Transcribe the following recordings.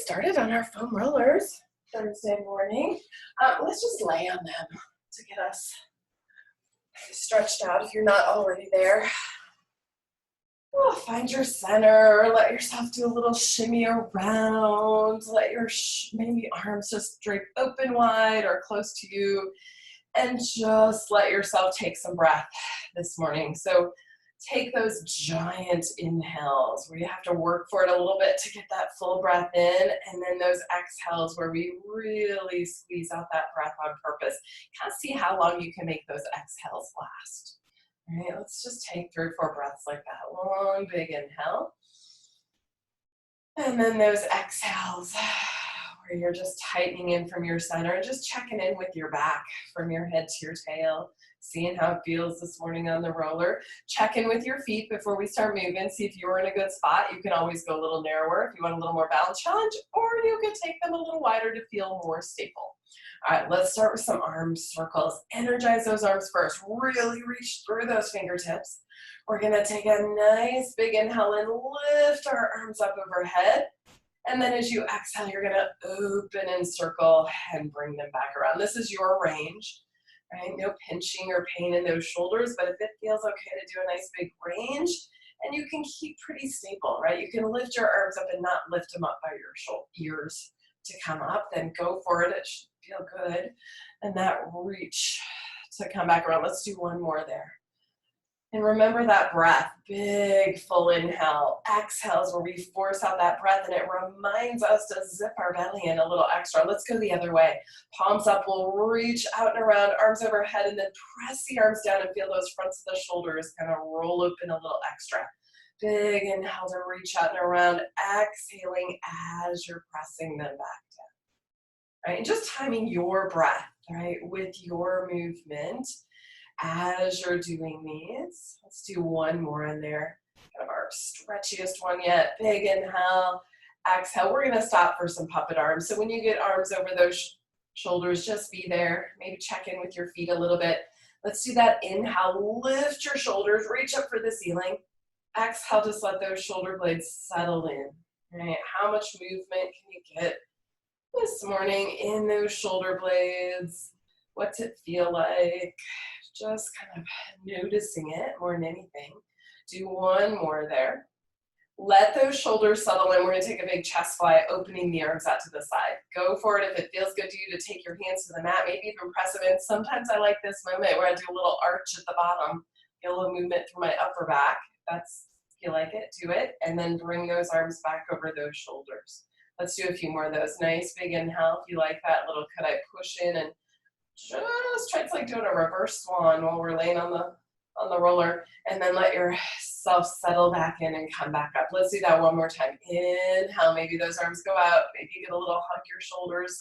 started on our foam rollers Thursday morning. Let's just lay on them to get us stretched out if you're not already there. Oh, find your center, let yourself do a little shimmy around, let your maybe arms just drape open wide or close to you, and just let yourself take some breath this morning. So take those giant inhales where you have to work for it a little bit to get that full breath in, and then those exhales where we really squeeze out that breath on purpose. Kind of see how long you can make those exhales last. All right, let's just take 3 or 4 breaths like that. Long, big inhale. And then those exhales where you're just tightening in from your center and just checking in with your back from your head to your tail, seeing how it feels this morning on the roller. Check in with your feet before we start moving. See if you're in a good spot. You can always go a little narrower if you want a little more balance challenge, or you could take them a little wider to feel more stable. All right, let's start with some arm circles. Energize those arms first. Really reach through those fingertips. We're gonna take a nice big inhale and lift our arms up overhead. And then as you exhale, you're gonna open and circle and bring them back around. This is your range, right? No pinching or pain in those shoulders, but if it feels okay to do a nice big range, and you can keep pretty stable, right? You can lift your arms up and not lift them up by your ears to come up, then go for it. It should feel good. And that reach to come back around. Let's do one more there. And remember that breath, big full inhale, exhales where we force out that breath, and it reminds us to zip our belly in a little extra. Let's go the other way. Palms up, we'll reach out and around, arms overhead, and then press the arms down and feel those fronts of the shoulders kind of roll open a little extra. Big inhale to reach out and around, exhaling as you're pressing them back down. Right? And just timing your breath, right, with your movement as you're doing these. Let's do one more in there. Kind of our stretchiest one yet. Big inhale, exhale. We're gonna stop for some puppet arms. So when you get arms over those shoulders, just be there. Maybe check in with your feet a little bit. Let's do that inhale, lift your shoulders, reach up for the ceiling. Exhale, just let those shoulder blades settle in. Right? How much movement can you get this morning in those shoulder blades? What's it feel like? Just kind of noticing it more than anything. Do one more there. Let those shoulders settle in. We're going to take a big chest fly, opening the arms out to the side. Go for it if it feels good to you to take your hands to the mat, maybe even press them in. Sometimes I like this moment where I do a little arch at the bottom, get a little movement through my upper back. If you like it, do it. And then bring those arms back over those shoulders. Let's do a few more of those. Nice big inhale. If you like that little, could I push in and just try, it's like doing a reverse swan while we're laying on the roller, and then let yourself settle back in and come back up. Let's do that one more time. Inhale, maybe those arms go out, maybe you get a little hug your shoulders,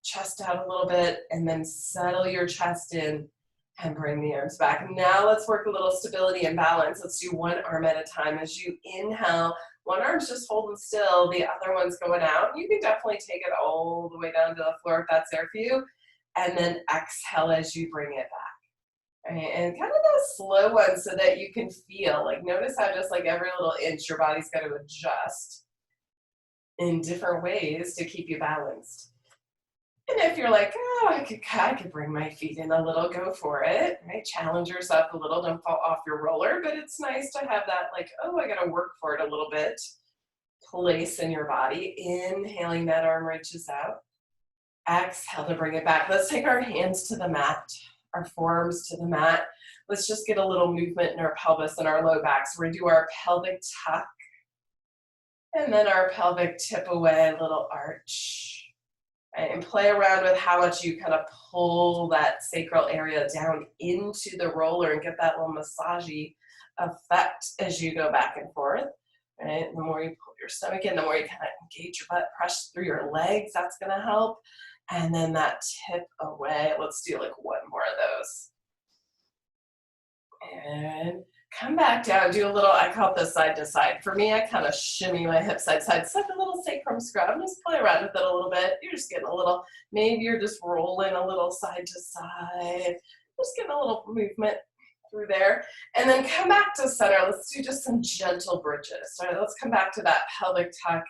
chest out a little bit, and then settle your chest in and bring the arms back. Now let's work a little stability and balance. Let's do one arm at a time. As you inhale, one arm's just holding still, the other one's going out. You can definitely take it all the way down to the floor if that's there for you. And then exhale as you bring it back. Right? And kind of those slow ones so that you can feel, like notice how just like every little inch your body's got to adjust in different ways to keep you balanced. And if you're like, oh, I could bring my feet in a little, go for it, right? Challenge yourself a little, don't fall off your roller, but it's nice to have that like, oh, I got to work for it a little bit. Place in your body, inhaling that arm reaches out. Exhale to bring it back. Let's take our hands to the mat, our forearms to the mat. Let's just get a little movement in our pelvis and our low back. So we're gonna do our pelvic tuck, and then our pelvic tip away, little arch. Right? And play around with how much you kind of pull that sacral area down into the roller and get that little massagey effect as you go back and forth. Right? The more you pull your stomach in, the more you kind of engage your butt, press through your legs, that's gonna help. And then that tip away. Let's do like one more of those. And come back down, do a little, I call it the side to side. For me, I kind of shimmy my hip side to side. It's like a little sacrum scrub. Just play around with it a little bit. You're just getting a little, maybe you're just rolling a little side to side. Just getting a little movement through there. And then come back to center. Let's do just some gentle bridges. All right, let's come back to that pelvic tuck.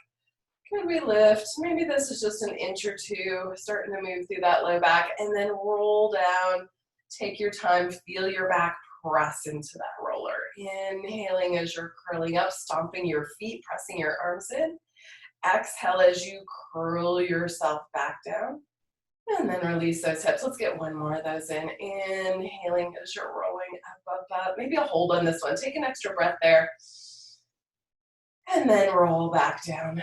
Could we lift? Maybe this is just an inch or two, starting to move through that low back, and then roll down. Take your time, feel your back press into that roller. Inhaling as you're curling up, stomping your feet, pressing your arms in. Exhale as you curl yourself back down. And then release those hips. Let's get one more of those in. Inhaling as you're rolling up. Maybe a hold on this one. Take an extra breath there. And then roll back down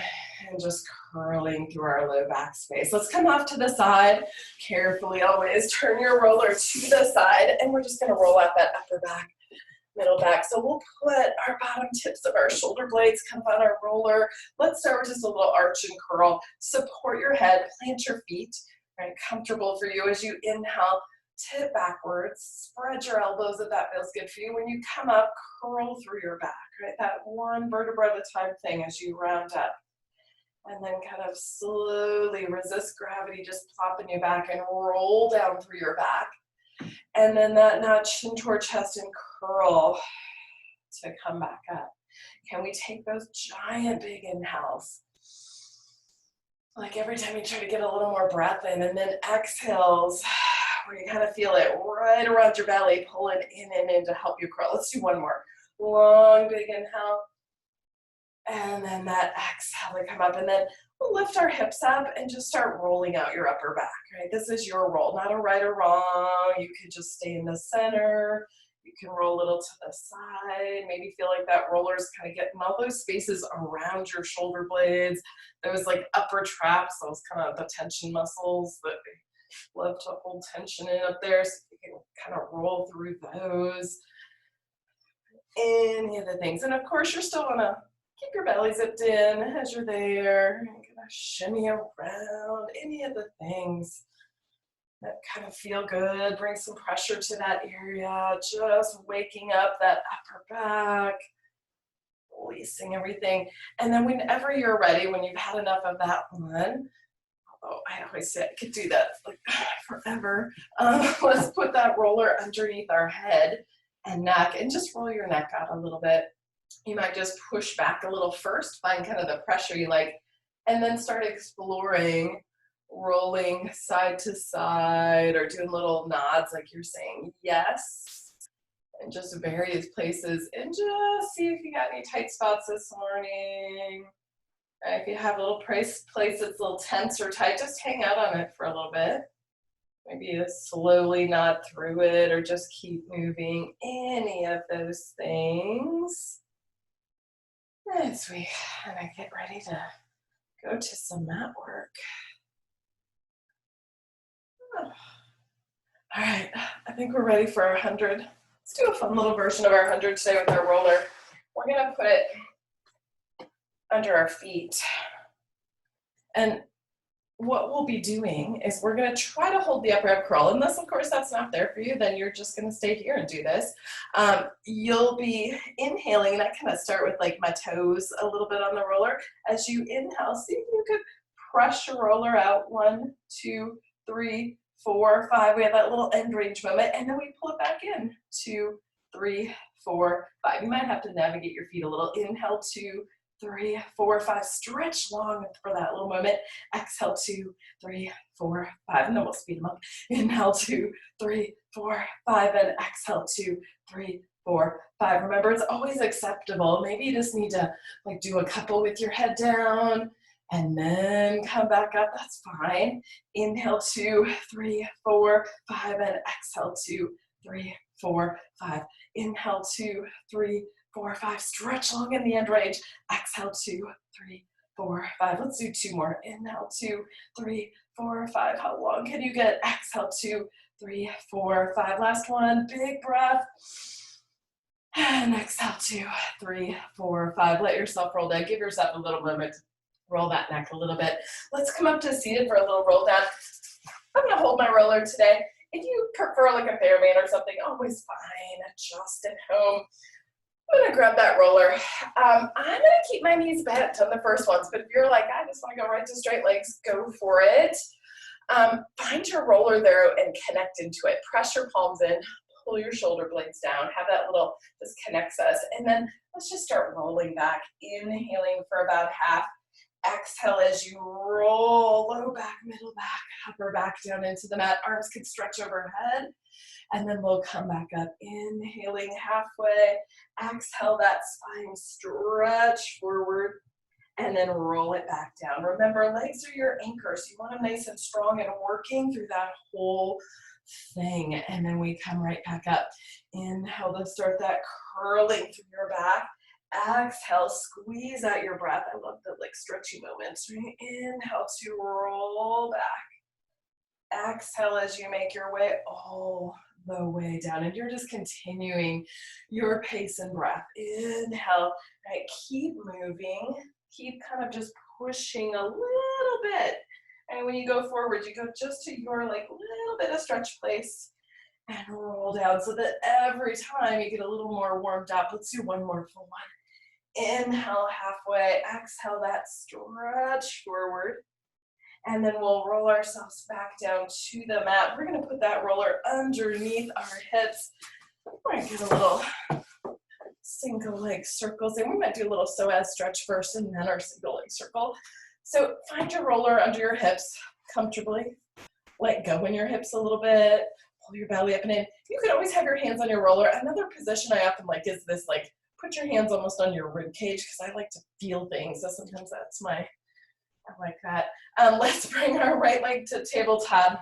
and just curling through our low back space. Let's come off to the side. Carefully always turn your roller to the side, and we're just gonna roll out that upper back, middle back. So we'll put our bottom tips of our shoulder blades kind of on our roller. Let's start with just a little arch and curl. Support your head, plant your feet, right? Comfortable for you as you inhale. Tip backwards, spread your elbows if that feels good for you. When you come up, curl through your back, right? That one vertebra at a time thing as you round up. And then kind of slowly resist gravity, just plopping you back and roll down through your back. And then that notch chin toward chest and curl to come back up. Can we take those giant big inhales? Like every time you try to get a little more breath in, and then exhales, where you kind of feel it right around your belly, pulling in and in to help you curl. Let's do one more. Long, big inhale. And then that exhale to come up. And then we'll lift our hips up and just start rolling out your upper back, right? This is your roll, not a right or wrong. You could just stay in the center. You can roll a little to the side. Maybe feel like that roller is kind of getting all those spaces around your shoulder blades. Those like upper traps, those kind of the tension muscles that love to hold tension in up there, so you can kind of roll through those. Any of the things. And of course, you're still gonna keep your belly zipped in as you're there. You're gonna shimmy around. Any of the things that kind of feel good. Bring some pressure to that area. Just waking up that upper back. Releasing everything. And then whenever you're ready, when you've had enough of that one, oh, I always say I could do that like forever. Let's put that roller underneath our head and neck and just roll your neck out a little bit. You might just push back a little first, find kind of the pressure you like, and then start exploring rolling side to side or doing little nods like you're saying yes. And just various places, and just see if you got any tight spots this morning. If you have a little place that's a little tense or tight, just hang out on it for a little bit. Maybe you slowly nod through it or just keep moving. Any of those things. As we kind of get ready to go to some mat work. All right, I think we're ready for our 100. Let's do a fun little version of our 100 today with our roller. We're gonna put it under our feet. And what we'll be doing is we're gonna try to hold the upper ab curl. Unless, of course, that's not there for you, then you're just gonna stay here and do this. You'll be inhaling, and I kind of start with like my toes a little bit on the roller. As you inhale, see if you could press your roller out. 1, 2, 3, 4, 5. We have that little end range moment, and then we pull it back in. 2, 3, 4, 5. You might have to navigate your feet a little. Inhale, 2, 3, 4, 5. Stretch long for that little moment. Exhale, 2, 3, 4, 5. And then we'll speed them up. Inhale, 2, 3, 4, 5. And exhale, 2, 3, 4, 5. Remember, it's always acceptable. Maybe you just need to like do a couple with your head down and then come back up. That's fine. Inhale, 2, 3, 4, 5. And exhale, 2, 3, 4, 5. Inhale, 2, 3, 4, 5. Stretch long in the end range. Exhale, 2, 3, 4, 5. Let's do 2 more. Inhale, 2, 3, 4, 5. How long can you get? Exhale, 2, 3, 4, 5. Last one. Big breath. And exhale, 2, 3, 4, 5. Let yourself roll down. Give yourself a little moment. Roll that neck a little bit. Let's come up to seated for a little roll down. I'm going to hold my roller today. If you prefer like a Fairman or something, always fine. Adjust at home. I'm gonna grab that roller. I'm gonna keep my knees bent on the first ones, but if you're like, I just wanna go right to straight legs, go for it. Find your roller there and connect into it. Press your palms in, pull your shoulder blades down, have that little, this connects us. And then let's just start rolling back, inhaling for about half, Exhale as you roll low back, middle back, upper back down into the mat. Arms can stretch overhead. And then we'll come back up, inhaling halfway. Exhale that spine, stretch forward, and then roll it back down. Remember, legs are your anchors. You want them nice and strong and working through that whole thing. And then we come right back up. Inhale to start that curling through your back. Exhale, squeeze out your breath. I love the like stretchy moments. Right? Inhale to roll back. Exhale as you make your way all the way down. And you're just continuing your pace and breath. Inhale, right? Keep moving. Keep kind of just pushing a little bit. And when you go forward, you go just to your like little bit of stretch place and roll down so that every time you get a little more warmed up. Let's do one more full one. Inhale halfway, exhale that stretch forward. And then we'll roll ourselves back down to the mat. We're gonna put that roller underneath our hips. We're gonna get a little single leg circles. And we might do a little psoas stretch first and then our single leg circle. So find your roller under your hips comfortably. Let go in your hips a little bit. Pull your belly up and in. You could always have your hands on your roller. Another position I often like is this, like, put your hands almost on your rib cage because I like to feel things. So sometimes that's I like that. Let's bring our right leg to tabletop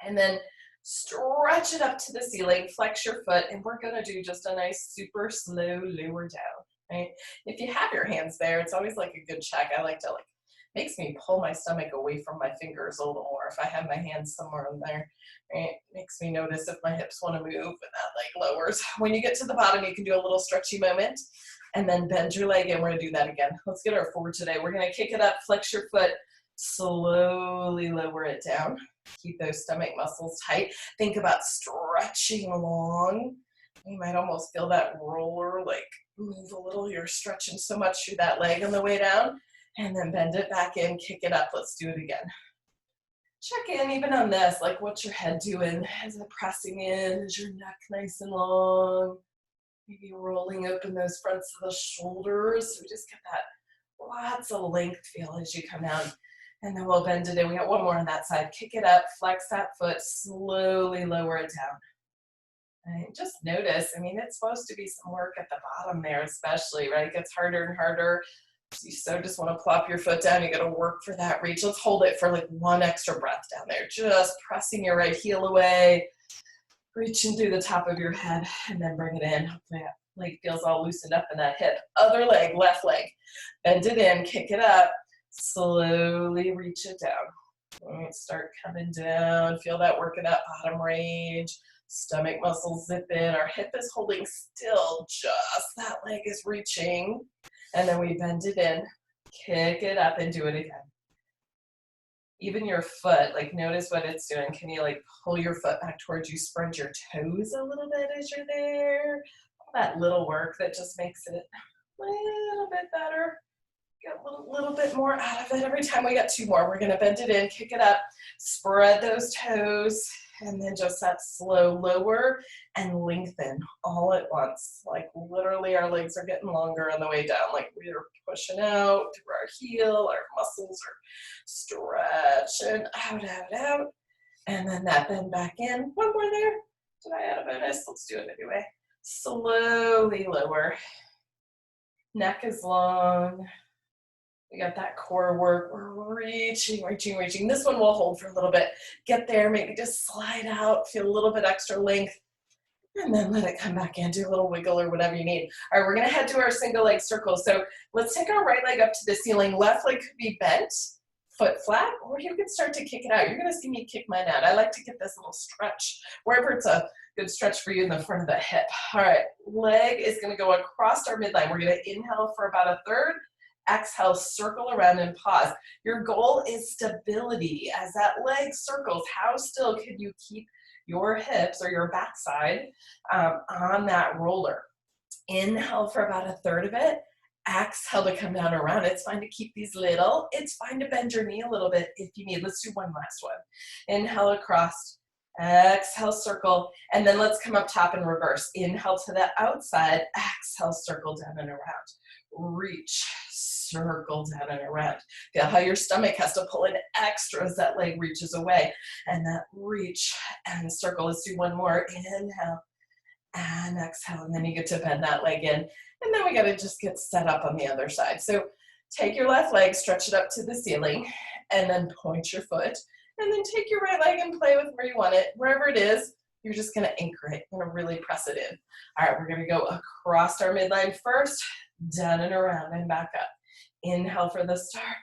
and then stretch it up to the ceiling, flex your foot, and we're gonna do just a nice super slow lower down, right? If you have your hands there, it's always like a good check. I like to makes me pull my stomach away from my fingers a little more if I have my hands somewhere in there, right? Makes me notice if my hips wanna move and that leg lowers. When you get to the bottom, you can do a little stretchy moment and then bend your leg and we're gonna do that again. Let's get our forward today. We're gonna kick it up, flex your foot, slowly lower it down. Keep those stomach muscles tight. Think about stretching along. You might almost feel that roller like move a little. You're stretching so much through that leg on the way down. And then bend it back in, kick it up. Let's do it again. Check in even on this, like what's your head doing? Is it pressing in? Is your neck nice and long? Maybe rolling open those fronts of the shoulders. So we just get that lots of length feel as you come down. And then we'll bend it in. We got one more on that side. Kick it up, flex that foot, slowly lower it down. And just notice, I mean, it's supposed to be some work at the bottom there especially, right? It gets harder and harder. You so just want to plop your foot down. You got to work for that reach. Let's hold it for like one extra breath down there. Just pressing your right heel away, reaching through the top of your head, and then bring it in. Hopefully that leg feels all loosened up in that hip. Other leg, left leg. Bend it in, kick it up, slowly reach it down. All right, start coming down. Feel that working up bottom range. Stomach muscles zip in. Our hip is holding still. Just that leg is reaching. And then we bend it in, kick it up, and do it again. Even your foot, like notice what it's doing. Can you like pull your foot back towards you, spread your toes a little bit as you're there? All that little work that just makes it a little bit better. Get a little bit more out of it. Every time we got two more, we're gonna bend it in, kick it up, spread those toes, and then just that slow lower and lengthen all at once. Like literally our legs are getting longer on the way down. Like we're pushing out through our heel, our muscles are stretching out. And then that bend back in. One more there. Did I add a bonus? Let's do it anyway. Slowly lower. Neck is long. We got that core work. We're reaching. This one we'll hold for a little bit. Get there, maybe just slide out, feel a little bit extra length, and then let it come back in. Do a little wiggle or whatever you need. All right, we're gonna head to our single leg circle. So let's take our right leg up to the ceiling. Left leg could be bent, foot flat, or you can start to kick it out. You're gonna see me kick mine out. I like to get this little stretch, wherever it's a good stretch for you in the front of the hip. All right, leg is gonna go across our midline. We're gonna inhale for about a third. Exhale, circle around and pause. Your goal is stability. As that leg circles, how still can you keep your hips or your backside on that roller? Inhale for about a third of it. Exhale to come down around. It's fine to keep these little. It's fine to bend your knee a little bit if you need. Let's do one last one. Inhale across. Exhale, circle. And then let's come up top and reverse. Inhale to the outside. Exhale, circle down and around. reach, circle down and around. Feel how your stomach has to pull in extra as that leg reaches away. And that reach and circle. Let's do one more. Inhale and exhale. And then you get to bend that leg in. And then we got to just get set up on the other side. So take your left leg, stretch it up to the ceiling, and then point your foot. And then take your right leg and play with where you want it. Wherever it is, you're just going to anchor it. You're going to really press it in. All right, we're going to go across our midline first, down and around and back up. Inhale for the start.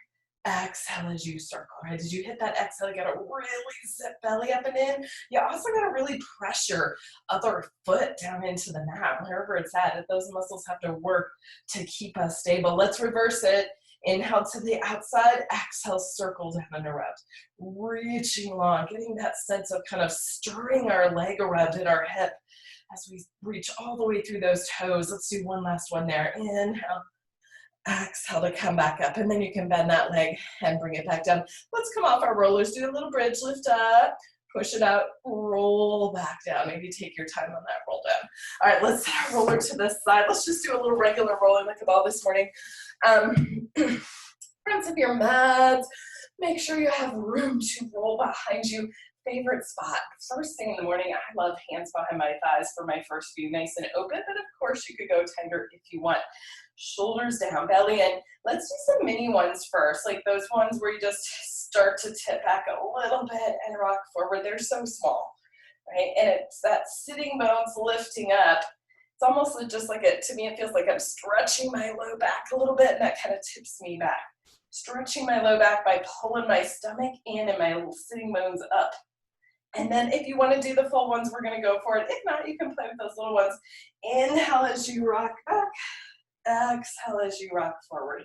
Exhale as you circle. All right, did you hit that exhale? You got to really zip belly up and in. You also got to really press your other foot down into the mat, wherever it's at. Those muscles have to work to keep us stable. Let's reverse it. Inhale to the outside, exhale, circle down and around. Reaching long, getting that sense of kind of stirring our leg around in our hip as we reach all the way through those toes. Let's do one last one there. Inhale, exhale to come back up, and then you can bend that leg and bring it back down. Let's come off our rollers, do a little bridge, lift up, push it out, roll back down. Maybe take your time on that roll down. All right, let's set our roller to this side. Let's just do a little regular rolling like a ball this morning. Front of your mats. Make sure you have room to roll behind you. Favorite spot. First thing in the morning, I love hands behind my thighs for my first few, nice and open, but of course you could go tender if you want. Shoulders down, belly in. Let's do some mini ones first, like those ones where you just start to tip back a little bit and rock forward. They're so small, right? And it's that sitting bones lifting up. It's almost just like to me, it feels like I'm stretching my low back a little bit, and that kind of tips me back. Stretching my low back by pulling my stomach in and my sitting bones up. And then if you want to do the full ones, we're going to go for it. If not, you can play with those little ones. Inhale as you rock back. Exhale as you rock forward.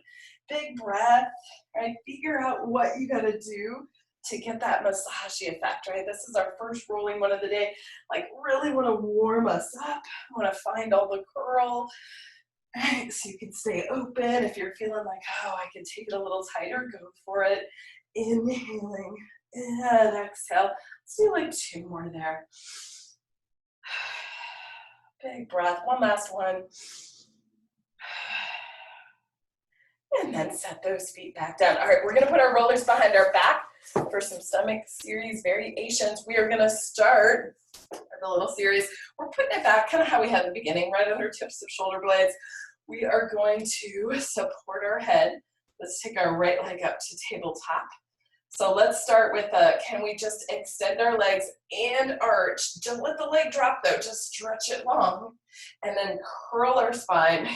Big breath, right? Figure out what you got to do to get that massagey effect, right? This is our first rolling one of the day. Like really want to warm us up. Want to find all the curl, right? So you can stay open. If you're feeling like, oh, I can take it a little tighter, go for it. Inhaling and exhale. Let's do like 2 more there. Big breath. One last one. And then set those feet back down. All right, we're going to put our rollers behind our back for some stomach series variations. We are going to start the little series. We're putting it back kind of how we had in the beginning, right on our tips of shoulder blades. We are going to support our head. Let's take our right leg up to tabletop. So let's start with can we just extend our legs and arch? Don't let the leg drop though, just stretch it long. And then curl our spine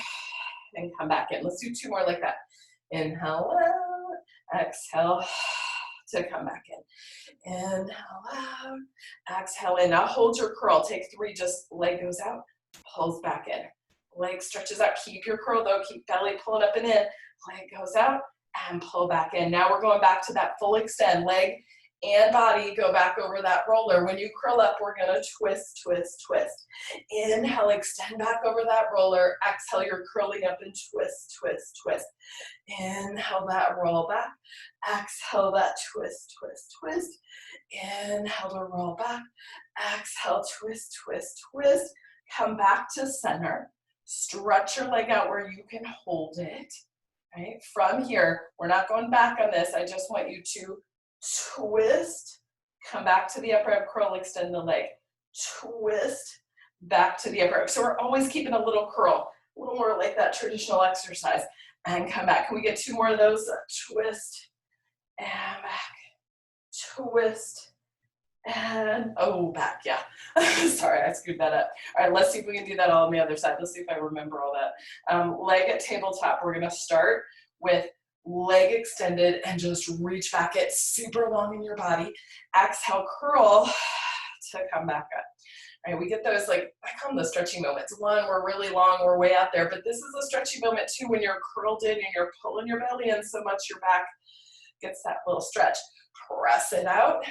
and come back in. Let's do 2 more like that. Inhale out, exhale to come back in. Inhale out, exhale in. Now hold your curl. Take 3, just leg goes out, pulls back in. Leg stretches out. Keep your curl though. Keep belly pulling up and in. Leg goes out and pull back in. Now we're going back to that full extend. Leg and body go back over that roller. When you curl up, we're going to twist, twist, twist. Inhale, extend back over that roller. Exhale, you're curling up and twist, twist, twist. Inhale that roll back. Exhale that twist, twist, twist. Inhale to roll back. Exhale, twist, twist, twist. Come back to center. Stretch your leg out where you can hold it. Right? From here, we're not going back on this. I just want you to twist, come back to the upper ab, curl, extend the leg. Twist, back to the upper ab. So we're always keeping a little curl, a little more like that traditional exercise. And come back. Can we get 2 more of those? Twist, and back. Twist, and back, yeah. Sorry, I screwed that up. All right, let's see if we can do that all on the other side. Let's see if I remember all that. Leg at tabletop. We're going to start with leg extended and just reach back. It super long in your body. Exhale, curl to come back up. All right, we get those, like, I call them the stretching moments. One, we're really long, we're way out there, but this is a stretching moment too when you're curled in and you're pulling your belly in so much your back gets that little stretch. Press it out.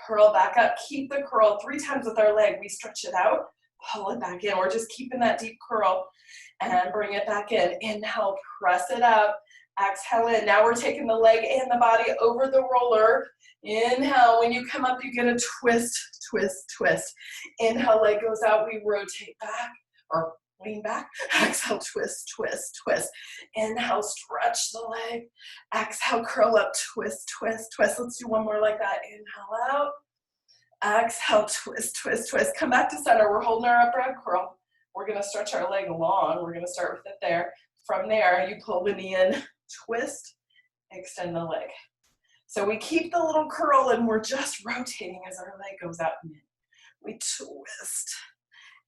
Curl back up. Keep the curl 3 times with our leg. We stretch it out, pull it back in. We're just keeping that deep curl and bring it back in. Inhale, press it up. Exhale in. Now we're taking the leg and the body over the roller. Inhale. When you come up, you get a twist, twist, twist. Inhale, leg goes out. We rotate back, or lean back. Exhale, twist, twist, twist. Inhale, stretch the leg. Exhale, curl up, twist, twist, twist. Let's do one more like that. Inhale out. Exhale, twist, twist, twist. Come back to center. We're holding our upright curl. We're going to stretch our leg long. We're going to start with it there. From there, you pull the knee in, twist, extend the leg. So we keep the little curl and we're just rotating as our leg goes out and in. We twist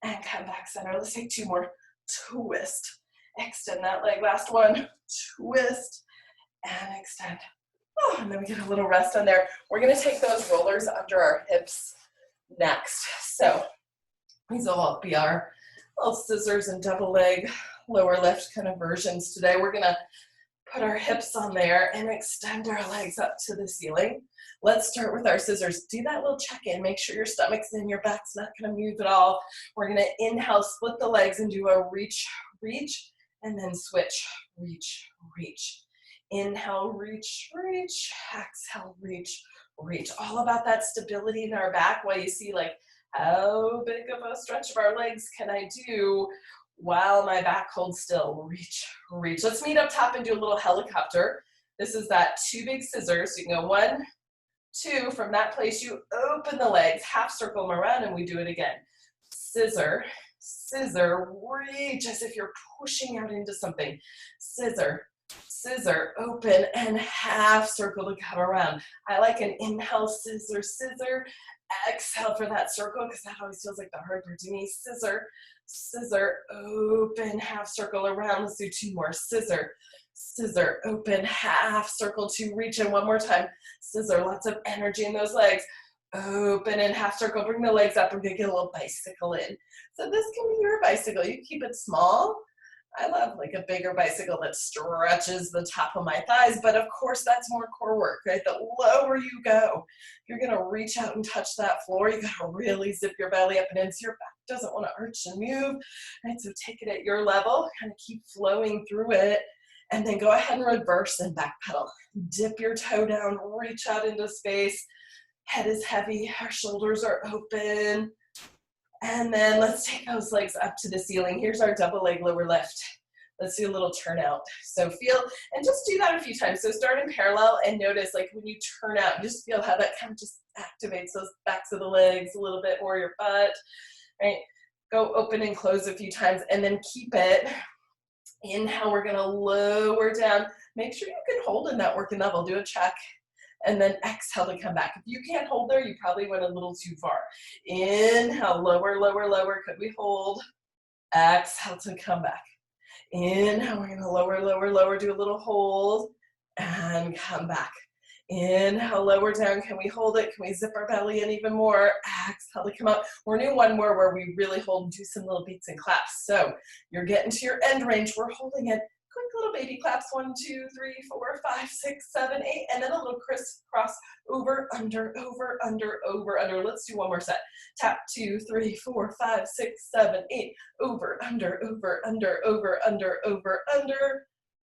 and come back center. Let's take two more. Twist, extend that leg. Last one, twist and extend. Oh, and then we get a little rest on there. We're going to take those rollers under our hips next. So these will all be our little scissors and double leg lower lift kind of versions today. We're going to put our hips on there and extend our legs up to the ceiling. Let's start with our scissors. Do that little check-in. Make sure your stomach's in, your back's not going to move at all. We're going to inhale, split the legs, and do a reach, reach, and then switch, reach, reach. Inhale, reach, reach. Exhale, reach, reach. All about that stability in our back while you see like how big of a stretch of our legs can I do while my back holds still. Reach, reach. Let's meet up top and do a little helicopter. This is that two big scissors. You can go 1, 2. From that place, you open the legs, half circle them around, and we do it again. Scissor, scissor, reach as if you're pushing out into something. Scissor, scissor, open, and half circle to come around. I like an inhale, scissor, scissor. Exhale for that circle because that always feels like the hard part to me. Scissor, scissor, open, half circle around. Let's do 2 more. Scissor, scissor, open, half circle to reach. And one more time. Scissor, lots of energy in those legs. Open and half circle. Bring the legs up. We're going to get a little bicycle in. So this can be your bicycle. You keep it small. I love like a bigger bicycle that stretches the top of my thighs, but of course that's more core work, right? The lower you go, you're gonna reach out and touch that floor. You gotta really zip your belly up and in so your back doesn't wanna arch and move, right? So take it at your level, kind of keep flowing through it, and then go ahead and reverse and back pedal. Dip your toe down, reach out into space. Head is heavy, our shoulders are open. And then let's take those legs up to the ceiling. Here's our double leg lower lift. Let's do a little turnout. So feel, and just do that a few times. So start in parallel and notice like when you turn out, just feel how that kind of just activates those backs of the legs a little bit or your butt, right? Go open and close a few times and then keep it. Inhale, we're gonna lower down. Make sure you can hold in that working level. Do a check. And then exhale to come back. If you can't hold there, you probably went a little too far. Inhale, lower, lower, lower. Could we hold? Exhale to come back. Inhale, we're gonna lower, lower, lower. Do a little hold and come back. Inhale, lower down. Can we hold it? Can we zip our belly in even more? Exhale to come up. We're gonna do one more where we really hold and do some little beats and claps. So you're getting to your end range. We're holding it. Quick little baby claps, 1, 2, 3, 4, 5, 6, 7, 8, and then a little crisscross over, under, over, under, over, under. Let's do one more set. Tap 2, 3, 4, 5, 6, 7, 8, over, under, over, under, over, under, over, under.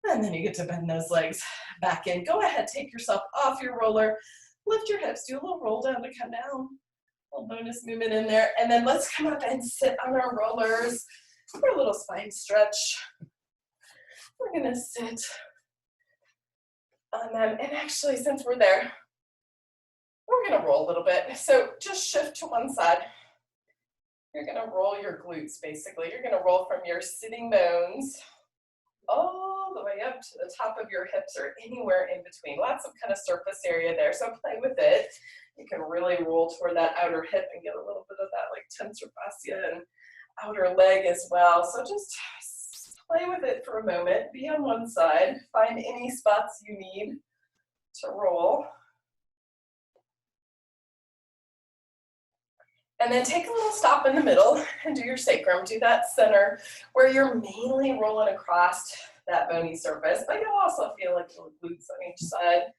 And then you get to bend those legs back in. Go ahead, take yourself off your roller, lift your hips, do a little roll down to come down. A little bonus movement in there. And then let's come up and sit on our rollers for a little spine stretch. We're gonna sit on them, and actually since we're there, we're gonna roll a little bit. So just shift to one side. You're gonna roll your glutes basically. You're gonna roll from your sitting bones all the way up to the top of your hips or anywhere in between. Lots of kind of surface area there, so play with it. You can really roll toward that outer hip and get a little bit of that like tensor fascia and outer leg as well. So just play with it for a moment. Be on one side. Find any spots you need to roll. And then take a little stop in the middle and do your sacrum. Do that center where you're mainly rolling across that bony surface, but you'll also feel like little glutes on each side.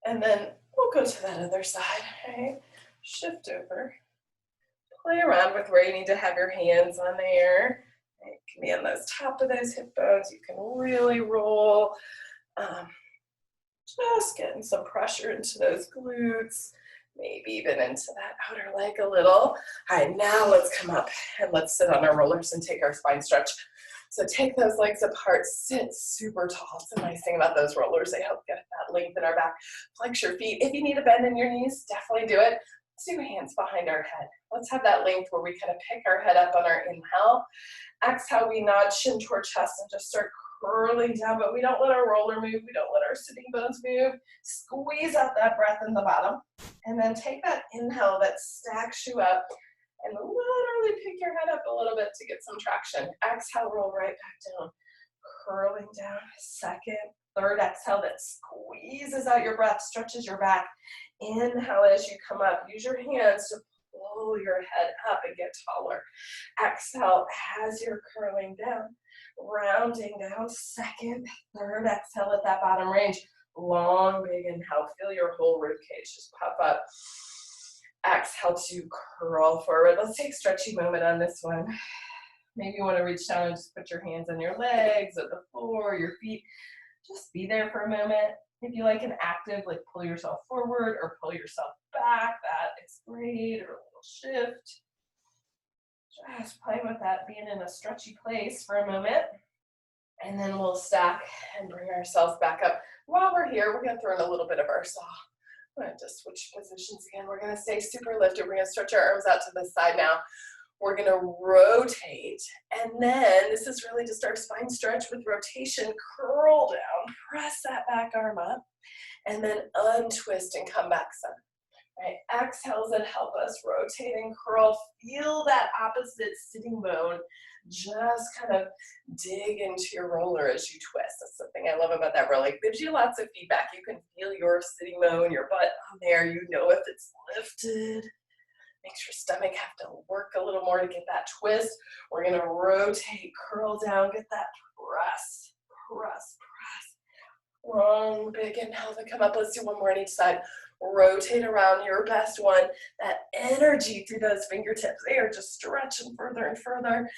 And then we'll go to that other side, right? Shift over. Play around with where you need to have your hands on there. It can be on those top of those hip bones. You can really roll. Just getting some pressure into those glutes. Maybe even into that outer leg a little. All right, now let's come up and let's sit on our rollers and take our spine stretch. So take those legs apart, sit super tall. It's the nice thing about those rollers. They help get that length in our back. Flex your feet. If you need a bend in your knees, definitely do it. Let's do hands behind our head. Let's have that length where we kind of pick our head up on our inhale. Exhale, we nod chin toward chest and just start curling down, but we don't let our roller move. We don't let our sitting bones move. Squeeze out that breath in the bottom. And then take that inhale that stacks you up and literally pick your head up a little bit to get some traction. Exhale, roll right back down, curling down. Second, third exhale that squeezes out your breath, stretches your back. Inhale as you come up. Use your hands to pull your head up and get taller. Exhale as you're curling down, rounding down. Second, third exhale at that bottom range. Long, big inhale. Feel your whole rib cage just pop up. Exhale to curl forward. Let's take a stretchy moment on this one. Maybe you want to reach down and just put your hands on your legs, at the floor, your feet. Just be there for a moment. If you like an active, like pull yourself forward or pull yourself back, that is great, or a little shift. Just play with that, being in a stretchy place for a moment. And then we'll stack and bring ourselves back up. While we're here, we're going to throw in a little bit of our saw. I'm going to just switch positions again. We're going to stay super lifted. We're going to stretch our arms out to the side now. We're going to rotate. And then this is really just our spine stretch with rotation. Curl down. Press that back arm up. And then untwist and come back some. Right? Exhales that help us rotate and curl. Feel that opposite sitting bone. Just kind of dig into your roller as you twist. That's the thing I love about that roller. It gives you lots of feedback. You can feel your sitting bone, your butt on there. You know if it's lifted. Makes your stomach have to work a little more to get that twist. We're going to rotate, curl down, get that press, press, press. Long, big inhale to come up. Let's do one more on each side. Rotate around your best one. That energy through those fingertips. They are just stretching further and further.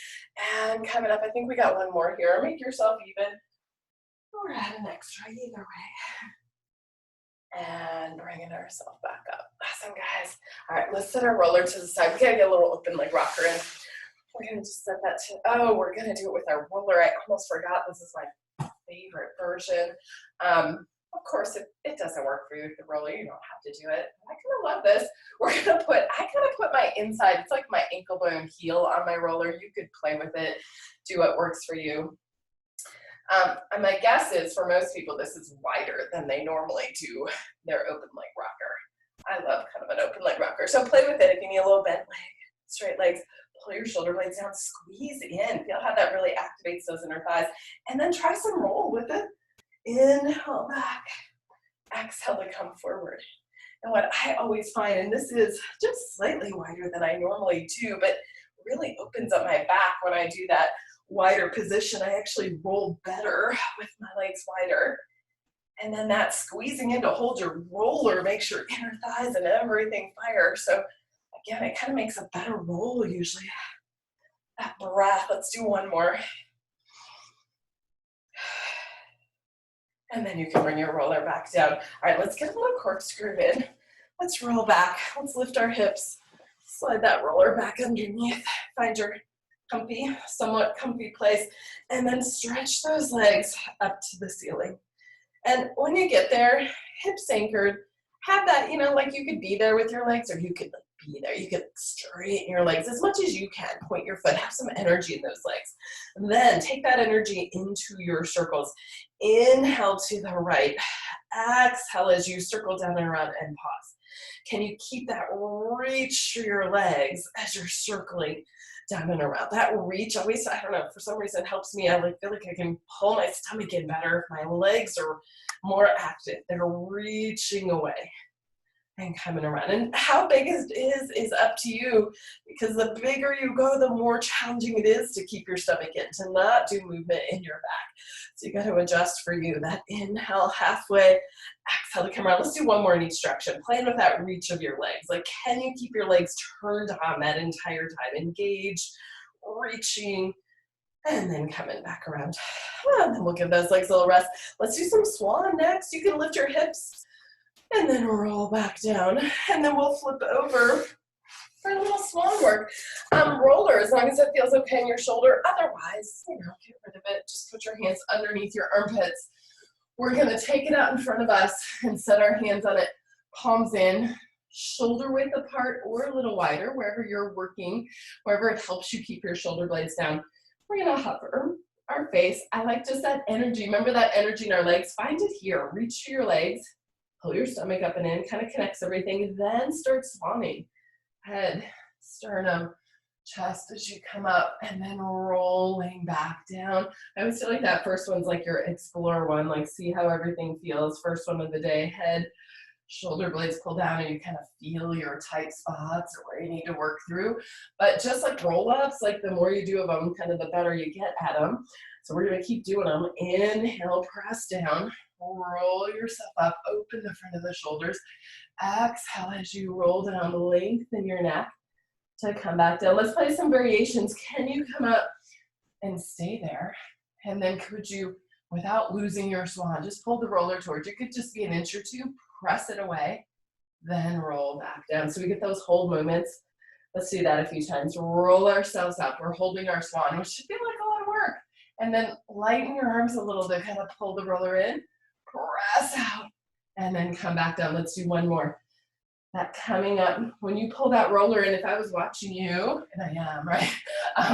And coming up, I think we got one more here. Make yourself even. Or add an extra, either way. And bringing ourselves back up. Awesome, guys. All right, let's set our roller to the side. We gotta get a little open leg rocker in. We're gonna just set that to, oh, we're gonna do it with our roller. I almost forgot, this is my favorite version. Of course, if it doesn't work for you with the roller, you don't have to do it. I kind of love this. I kind of put my inside, it's like my ankle bone heel on my roller. You could play with it, do what works for you. And my guess is for most people, this is wider than they normally do their open leg rocker. I love kind of an open leg rocker. So play with it. If you need a little bent leg, straight legs, pull your shoulder blades down, squeeze in. Feel how that really activates those inner thighs. And then try some roll with it. Inhale back, exhale to come forward. And what I always find, and this is just slightly wider than I normally do, but really opens up my back when I do that wider position. I actually roll better with my legs wider. And then that squeezing in to hold your roller makes your inner thighs and everything fire. So again, it kind of makes a better roll usually. That breath, let's do one more. And then you can bring your roller back down. All right, let's get a little corkscrew in. Let's roll back. Let's lift our hips. Slide that roller back underneath. Find your somewhat comfy place. And then stretch those legs up to the ceiling. And when you get there, hips anchored, have that, like you could be there with your legs, or you could be there. You could straighten your legs as much as you can. Point your foot, have some energy in those legs. And then take that energy into your circles. Inhale to the right. Exhale as you circle down and around and pause. Can you keep that reach through your legs as you're circling down and around? That reach always, I don't know, for some reason helps me. I feel like I can pull my stomach in better if my legs are more active. They're reaching away and coming around. And how big it is up to you, because the bigger you go, the more challenging it is to keep your stomach in, to not do movement in your back. So you got to adjust for you. That inhale halfway, exhale to come around. Let's do one more in each direction. Playing with that reach of your legs. Like, can you keep your legs turned on that entire time? Engaged, reaching, and then coming back around. And then we'll give those legs a little rest. Let's do some swan next. You can lift your hips And then roll back down. And then we'll flip over for a little swan work. Roller, as long as it feels okay in your shoulder. Otherwise, get rid of it. Just put your hands underneath your armpits. We're going to take it out in front of us and set our hands on it. Palms in, shoulder width apart or a little wider, wherever you're working, wherever it helps you keep your shoulder blades down. We're going to hover our face. I like just that energy. Remember that energy in our legs? Find it here. Reach for your legs. Pull your stomach up and in. Kind of connects everything. Then start swanning. Head, sternum, chest as you come up, and then rolling back down. I always feel like that first one's like your explore one, like see how everything feels. First one of the day, head, shoulder blades pull down, and you kind of feel your tight spots or where you need to work through. But just like roll-ups, like the more you do of them, kind of the better you get at them. So we're going to keep doing them. Inhale, press down, roll yourself up, open the front of the shoulders. Exhale as you roll down, lengthen your neck to come back down. Let's play some variations. Can you come up and stay there? And then could you, without losing your swan, just pull the roller towards you. It could just be an inch or two, press it away, then roll back down. So we get those hold moments. Let's do that a few times. Roll ourselves up. We're holding our swan, which should feel like a lot of work. And then lighten your arms a little to kind of pull the roller in, press out, and then come back down. Let's do one more. That coming up, when you pull that roller in, if I was watching you, and I am, right?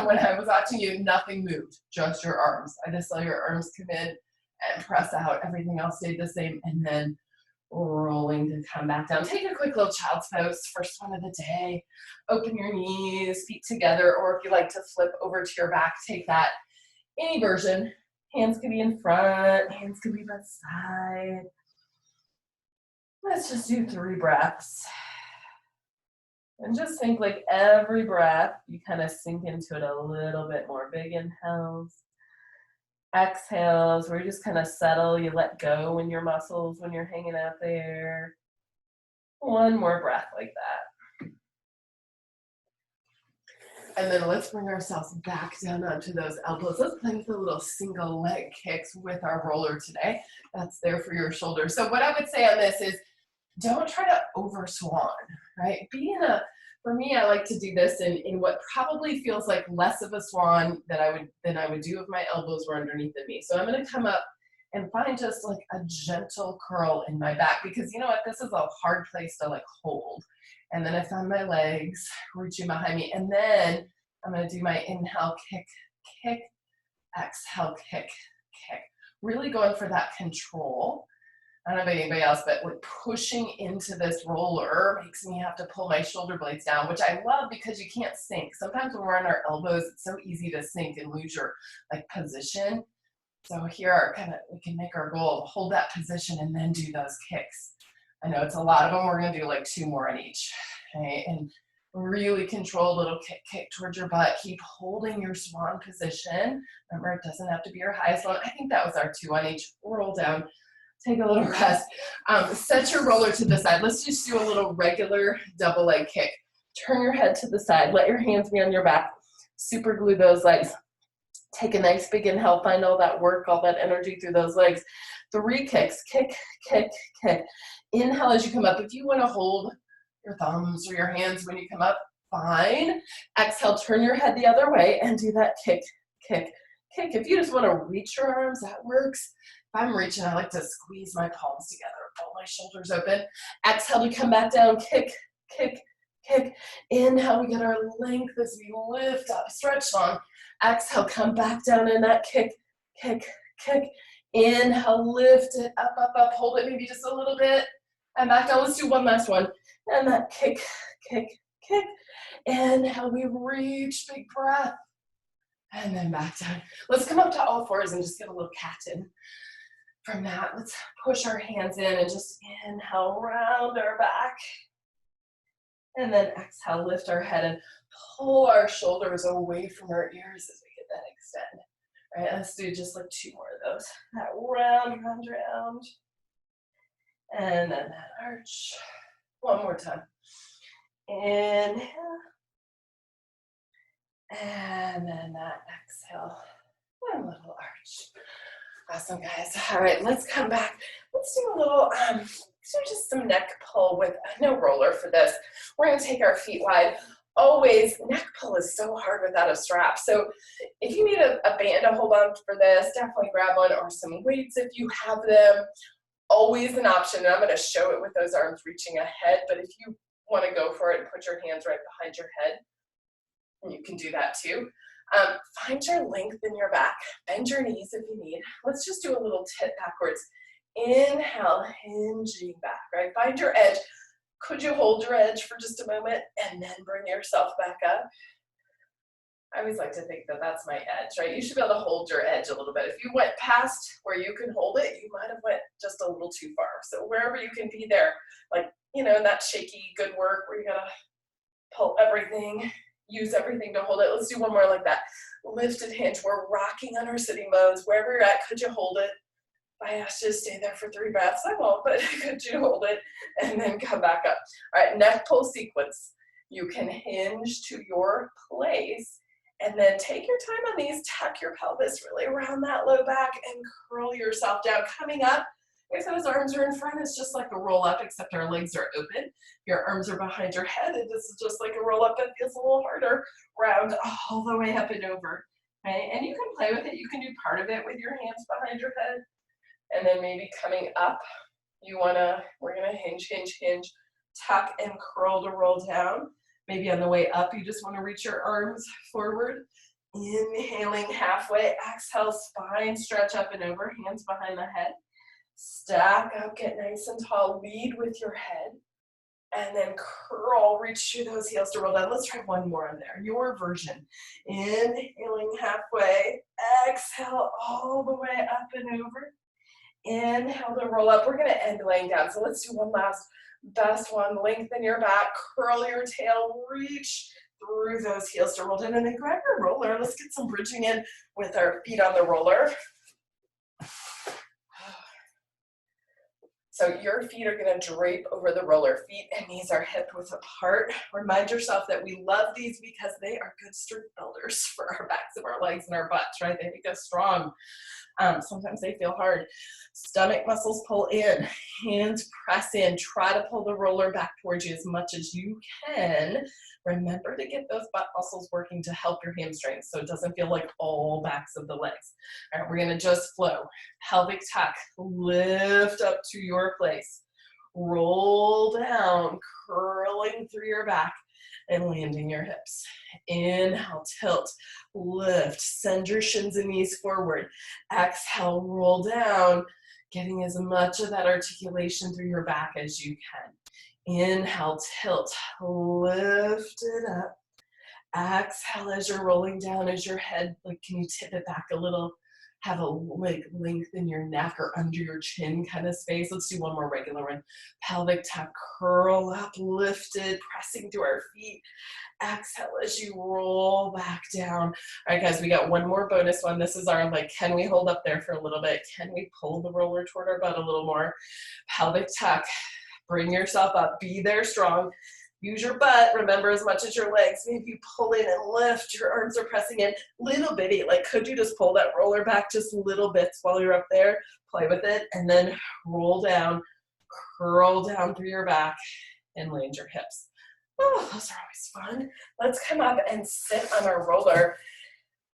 When I was watching you, nothing moved, just your arms. I just saw your arms come in and press out. Everything else stayed the same, and then rolling to come back down. Take a quick little child's pose, first one of the day. Open your knees, feet together, or if you like to flip over to your back, take that. Any version. Hands can be in front, hands can be by the side. Let's just do 3 breaths. And just think like every breath, you kind of sink into it a little bit more. Big inhales. Exhales, where you just kind of settle, you let go in your muscles when you're hanging out there. One more breath like that. And then let's bring ourselves back down onto those elbows. Let's play with a little single leg kicks with our roller today. That's there for your shoulders. So what I would say on this is, don't try to over swan, right? For me, I like to do this in what probably feels like less of a swan than I would do if my elbows were underneath of me. So I'm going to come up and find just like a gentle curl in my back, because you know what? This is a hard place to like hold. And then I find my legs reaching behind me. And then I'm going to do my inhale, kick, kick, exhale, kick, kick. Really going for that control. I don't know about anybody else, but like pushing into this roller makes me have to pull my shoulder blades down, which I love because you can't sink. Sometimes when we're on our elbows, it's so easy to sink and lose your like position. So here are we can make our goal, hold that position and then do those kicks. I know it's a lot of them. We're going to do like 2 more on each. Okay? And really control a little kick, kick towards your butt. Keep holding your swan position. Remember, it doesn't have to be your highest one. I think that was our 2 on each. Roll down. Take a little rest. Set your roller to the side. Let's just do a little regular double leg kick. Turn your head to the side. Let your hands be on your back. Super glue those legs. Take a nice big inhale. Find all that work, all that energy through those legs. 3 kicks. Kick, kick, kick. Inhale as you come up. If you want to hold your thumbs or your hands when you come up, fine. Exhale, turn your head the other way and do that kick, kick, kick. If you just want to reach your arms, that works. If I'm reaching, I like to squeeze my palms together, pull my shoulders open. Exhale to come back down, kick, kick, kick. Inhale, we get our length as we lift up, stretch long. Exhale, come back down in that kick, kick, kick. Inhale, lift it up, up, up. Hold it maybe just a little bit. And back down. Let's do one last one. And that kick, kick, kick. Inhale, we reach, big breath. And then back down. Let's come up to all 4s and just get a little cat in. From that, let's push our hands in and just inhale, round our back. And then exhale, lift our head and pull our shoulders away from our ears as we get that extend. All right, let's do just like 2 more of those. That round, round, round. And then that arch. One more time. Inhale. And then that exhale. One little arch. Awesome, guys. All right, let's come back. Let's do a little So just some neck pull with no roller for this. We're going to take our feet wide. Always, neck pull is so hard without a strap. So if you need a band to hold on for this, definitely grab one, or some weights if you have them. Always an option. And I'm going to show it with those arms reaching ahead, but if you want to go for it and put your hands right behind your head, you can do that too. Find your length in your back. Bend your knees if you need. Let's just do a little tip backwards. Inhale, hinging back, right? Find your edge. Could you hold your edge for just a moment and then bring yourself back up? I always like to think that that's my edge, right? You should be able to hold your edge a little bit. If you went past where you can hold it, you might have went just a little too far. So wherever you can be there, like, you know, that shaky good work where you gotta pull everything, use everything to hold it. Let's do one more like that. Lifted hinge. We're rocking on our sitting bones. Wherever you're at, could you hold it? If I asked you to stay there for 3 breaths, I won't, but could you hold it and then come back up? All right, neck pull sequence. You can hinge to your place and then take your time on these. Tuck your pelvis really around that low back and curl yourself down. Coming up, if those arms are in front, it's just like a roll up, except our legs are open. Your arms are behind your head, and this is just like a roll up that feels a little harder. Round all the way up and over, right? And you can play with it. You can do part of it with your hands behind your head. And then maybe coming up, we're gonna hinge, hinge, hinge, tuck and curl to roll down. Maybe on the way up, you just wanna reach your arms forward. Inhaling halfway, exhale, spine stretch up and over, hands behind the head. Stack up, get nice and tall, lead with your head. And then curl, reach through those heels to roll down. Let's try one more in there, your version. Inhaling halfway, exhale all the way up and over. Inhale to roll up. We're going to end laying down. So let's do one last best one. Lengthen your back, curl your tail, reach through those heels to roll down, and then grab your roller. Let's get some bridging in with our feet on the roller. So your feet are going to drape over the roller. Feet and knees are hip width apart. Remind yourself that we love these because they are good strength builders for our backs of our legs and our butts, right? They make us strong. Sometimes they feel hard. Stomach muscles pull in, hands press in. Try to pull the roller back towards you as much as you can. Remember to get those butt muscles working to help your hamstrings so it doesn't feel like all backs of the legs. All right, we're going to just flow. Pelvic tuck, lift up to your place. Roll down, curling through your back and landing your hips. Inhale, tilt, lift, send your shins and knees forward. Exhale, roll down, getting as much of that articulation through your back as you can. Inhale, tilt, lift it up. Exhale as you're rolling down, as your head, like, can you tip it back a little? Have a length in your neck or under your chin kind of space. Let's do one more regular one. Pelvic tuck, curl up, lifted, pressing through our feet. Exhale as you roll back down. All right, guys, we got one more bonus one. This is our, like, can we hold up there for a little bit? Can we pull the roller toward our butt a little more? Pelvic tuck, bring yourself up, be there strong. Use your butt, remember, as much as your legs. Maybe you pull in and lift, your arms are pressing in, little bitty. Like, could you just pull that roller back just little bits while you're up there? Play with it, and then roll down, curl down through your back, and land your hips. Oh, those are always fun. Let's come up and sit on our roller.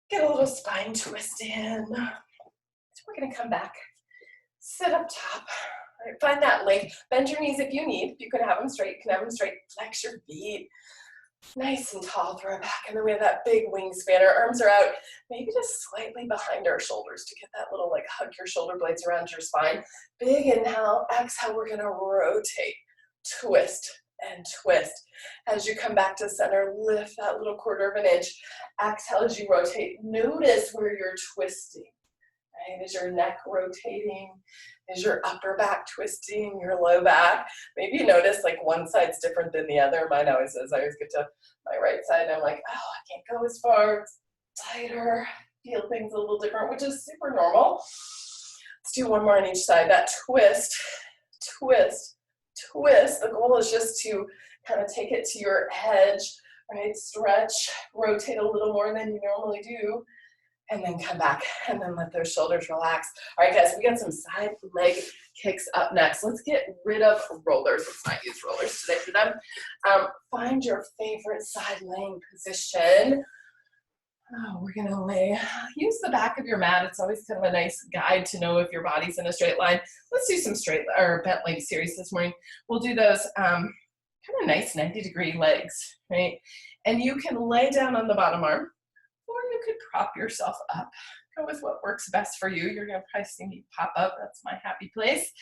Get a little spine twist in. So we're gonna come back, sit up top. All right, find that length. Bend your knees if you need. You can have them straight. You can have them straight. Flex your feet. Nice and tall. Throw it back. And then we have that big wingspan. Our arms are out. Maybe just slightly behind our shoulders to get that little, like, hug your shoulder blades around your spine. Big inhale. Exhale. We're going to rotate, twist, and twist. As you come back to center, lift that little 1/4 of an inch. Exhale as you rotate. Notice where you're twisting. Right? Is your neck rotating? Is your upper back twisting? Your low back? Maybe you notice, like, one side's different than the other. Mine always is. I always get to my right side and I'm like, oh, I can't go as far. It's tighter. Feel things a little different, which is super normal. Let's do one more on each side. That twist, twist, twist. The goal is just to kind of take it to your edge, right? Stretch, rotate a little more than you normally do. and then come back, and then let those shoulders relax. All right, guys, we got some side leg kicks up next. Let's get rid of rollers. Let's not use rollers today for them. Find your favorite side laying position. Oh, we're gonna use the back of your mat. It's always kind of a nice guide to know if your body's in a straight line. Let's do some straight or bent leg series this morning. We'll do those kind of nice 90-degree legs, right? And you can lay down on the bottom arm, or you could prop yourself up. Go with what works best for you. You're gonna probably see me pop up. That's my happy place.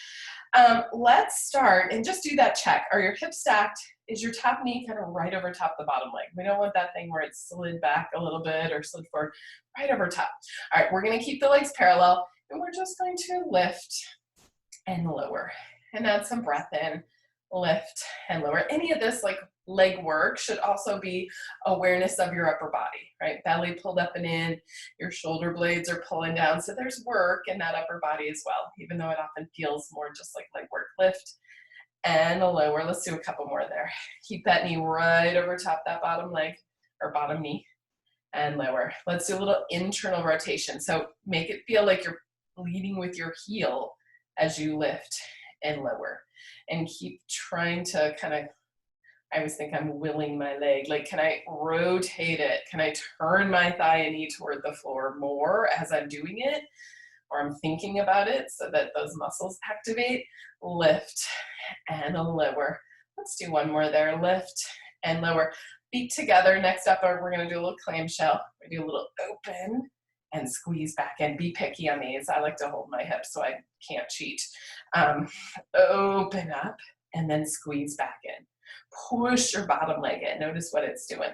Let's start and just do that check. Are your hips stacked? Is your top knee kind of right over top the bottom leg? We don't want that thing where it's slid back a little bit or slid forward, right over top. All right, we're gonna keep the legs parallel, and we're just going to lift and lower and add some breath in. Lift and lower. Any of this like leg work should also be awareness of your upper body, right? Belly pulled up and in, your shoulder blades are pulling down. So there's work in that upper body as well, even though it often feels more just like leg work. Lift and lower. Let's do a couple more there. Keep that knee right over top that bottom leg or bottom knee and lower. Let's do a little internal rotation. So make it feel like you're leading with your heel as you lift and lower. And keep trying to kind of, I always think I'm willing my leg. Like, can I rotate it? Can I turn my thigh and knee toward the floor more as I'm doing it? Or I'm thinking about it so that those muscles activate. Lift and lower. Let's do one more there. Lift and lower. Feet together. Next up, we're going to do a little clamshell. We do a little open and squeeze back in. Be picky on these. I like to hold my hips so I can't cheat. Open up and then squeeze back in. Push your bottom leg in. Notice what it's doing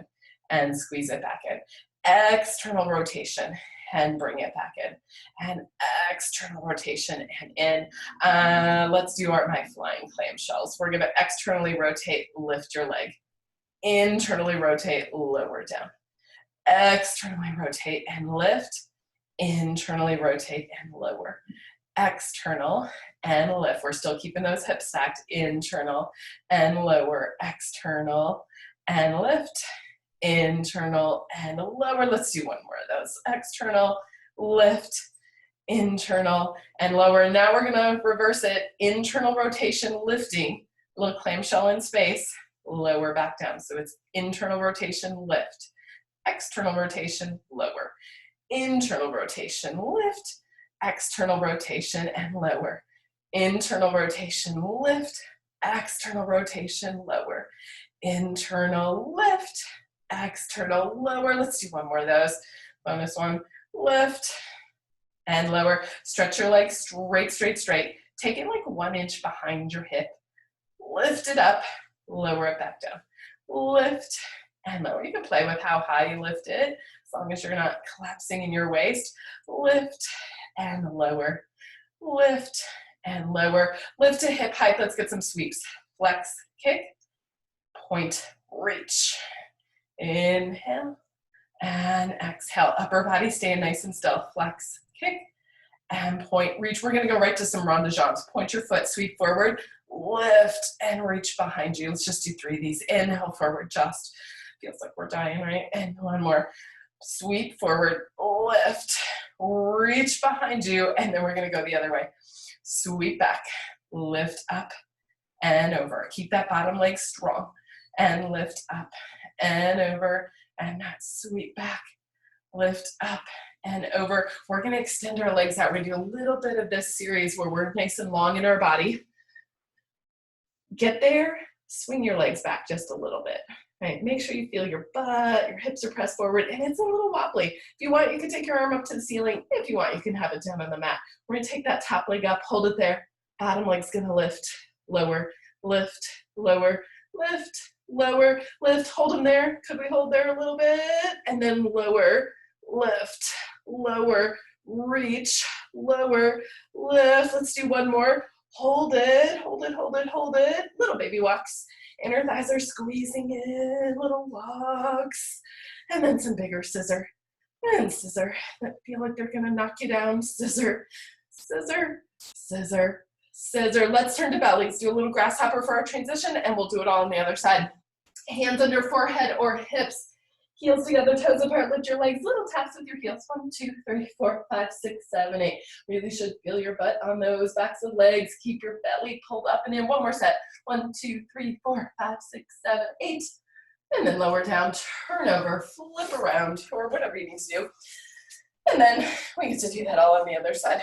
and squeeze it back in. External rotation and bring it back in. And external rotation and in. Let's do my flying clamshells. We're going to externally rotate, lift your leg. Internally rotate, lower down. Externally rotate and lift. Internally rotate and lower. External and lift. We're still keeping those hips stacked. Internal and lower. External and lift. Internal and lower. Let's do one more of those. External, lift, internal and lower. Now we're gonna reverse it. Internal rotation, lifting. Little clamshell in space. Lower back down. So it's internal rotation, lift. External rotation, lower. Internal rotation, lift. External rotation and lower. Internal rotation, lift. External rotation, lower. Internal, lift. External, lower. Let's do one more of those. Bonus one. Lift and lower. Stretch your legs straight, straight, straight. Take it like 1 inch behind your hip. Lift it up. Lower it back down. Lift and lower. You can play with how high you lift it, as long as you're not collapsing in your waist. Lift and lower. Lift and lower. Lift to hip height. Let's get some sweeps. Flex, kick, point, reach. Inhale and exhale. Upper body staying nice and still. Flex, kick, and point, reach. We're going to go right to some rond de jambes. Point your foot, sweep forward, lift, and reach behind you. Let's just do 3 of these. Inhale, forward, just. Feels like we're dying, right? And one more. Sweep forward, lift, reach behind you, and then we're going to go the other way. Sweep back, lift up and over. Keep that bottom leg strong and lift up and over, and that sweep back, lift up and over. We're going to extend our legs out. We're going to do a little bit of this series where we're nice and long in our body. Get there, swing your legs back just a little bit. Right, make sure you feel your butt, your hips are pressed forward, and it's a little wobbly. If you want, you can take your arm up to the ceiling. If you want, you can have it down on the mat. We're gonna take that top leg up, hold it there. Bottom leg's gonna lift, lower, lift, lower, lift, lower, lift. Hold them there. Could we hold there a little bit? And then lower, lift, lower, reach, lower, lift. Let's do one more. Hold it, hold it, hold it, hold it. Little baby walks. Inner thighs are squeezing in, little walks. And then some bigger scissor. And scissor that feel like they're gonna knock you down. Scissor, scissor, scissor, scissor. Let's turn to bellies. Do a little grasshopper for our transition, and we'll do it all on the other side. Hands under forehead or hips. Heels together, toes apart, lift your legs, little taps with your heels. 1, 2, 3, 4, 5, 6, 7, 8. Really should feel your butt on those backs of legs. Keep your belly pulled up and in. One more set. 1, 2, 3, 4, 5, 6, 7, 8. And then lower down, turn over, flip around, or whatever you need to do. And then we get to do that all on the other side.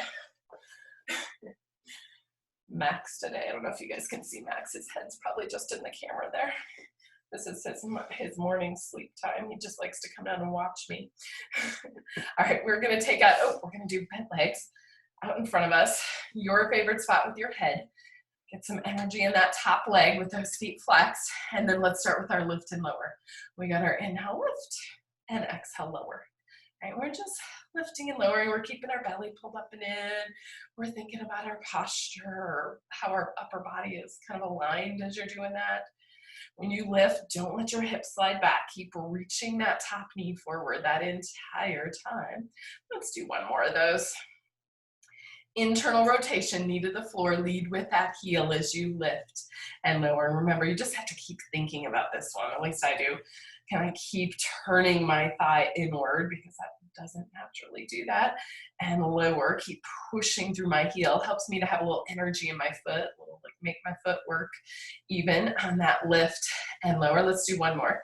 Max today, I don't know if you guys can see Max, his head's probably just in the camera there. This is his morning sleep time. He just likes to come down and watch me. All right, we're gonna take out, we're gonna do bent legs out in front of us. Your favorite spot with your head. Get some energy in that top leg with those feet flexed. And then let's start with our lift and lower. We got our inhale lift and exhale lower. All right, we're just lifting and lowering. We're keeping our belly pulled up and in. We're thinking about our posture or how our upper body is kind of aligned as you're doing that. When you lift, don't let your hips slide back. Keep reaching that top knee forward that entire time. Let's do one more of those. Internal rotation, knee to the floor, lead with that heel as you lift and lower. And remember, you just have to keep thinking about this one, at least I do. Can I keep turning my thigh inward because that doesn't naturally do that? And lower, keep pushing through my heel. Helps me to have a little energy in my foot, like make my foot work even on that lift and lower. Let's do one more.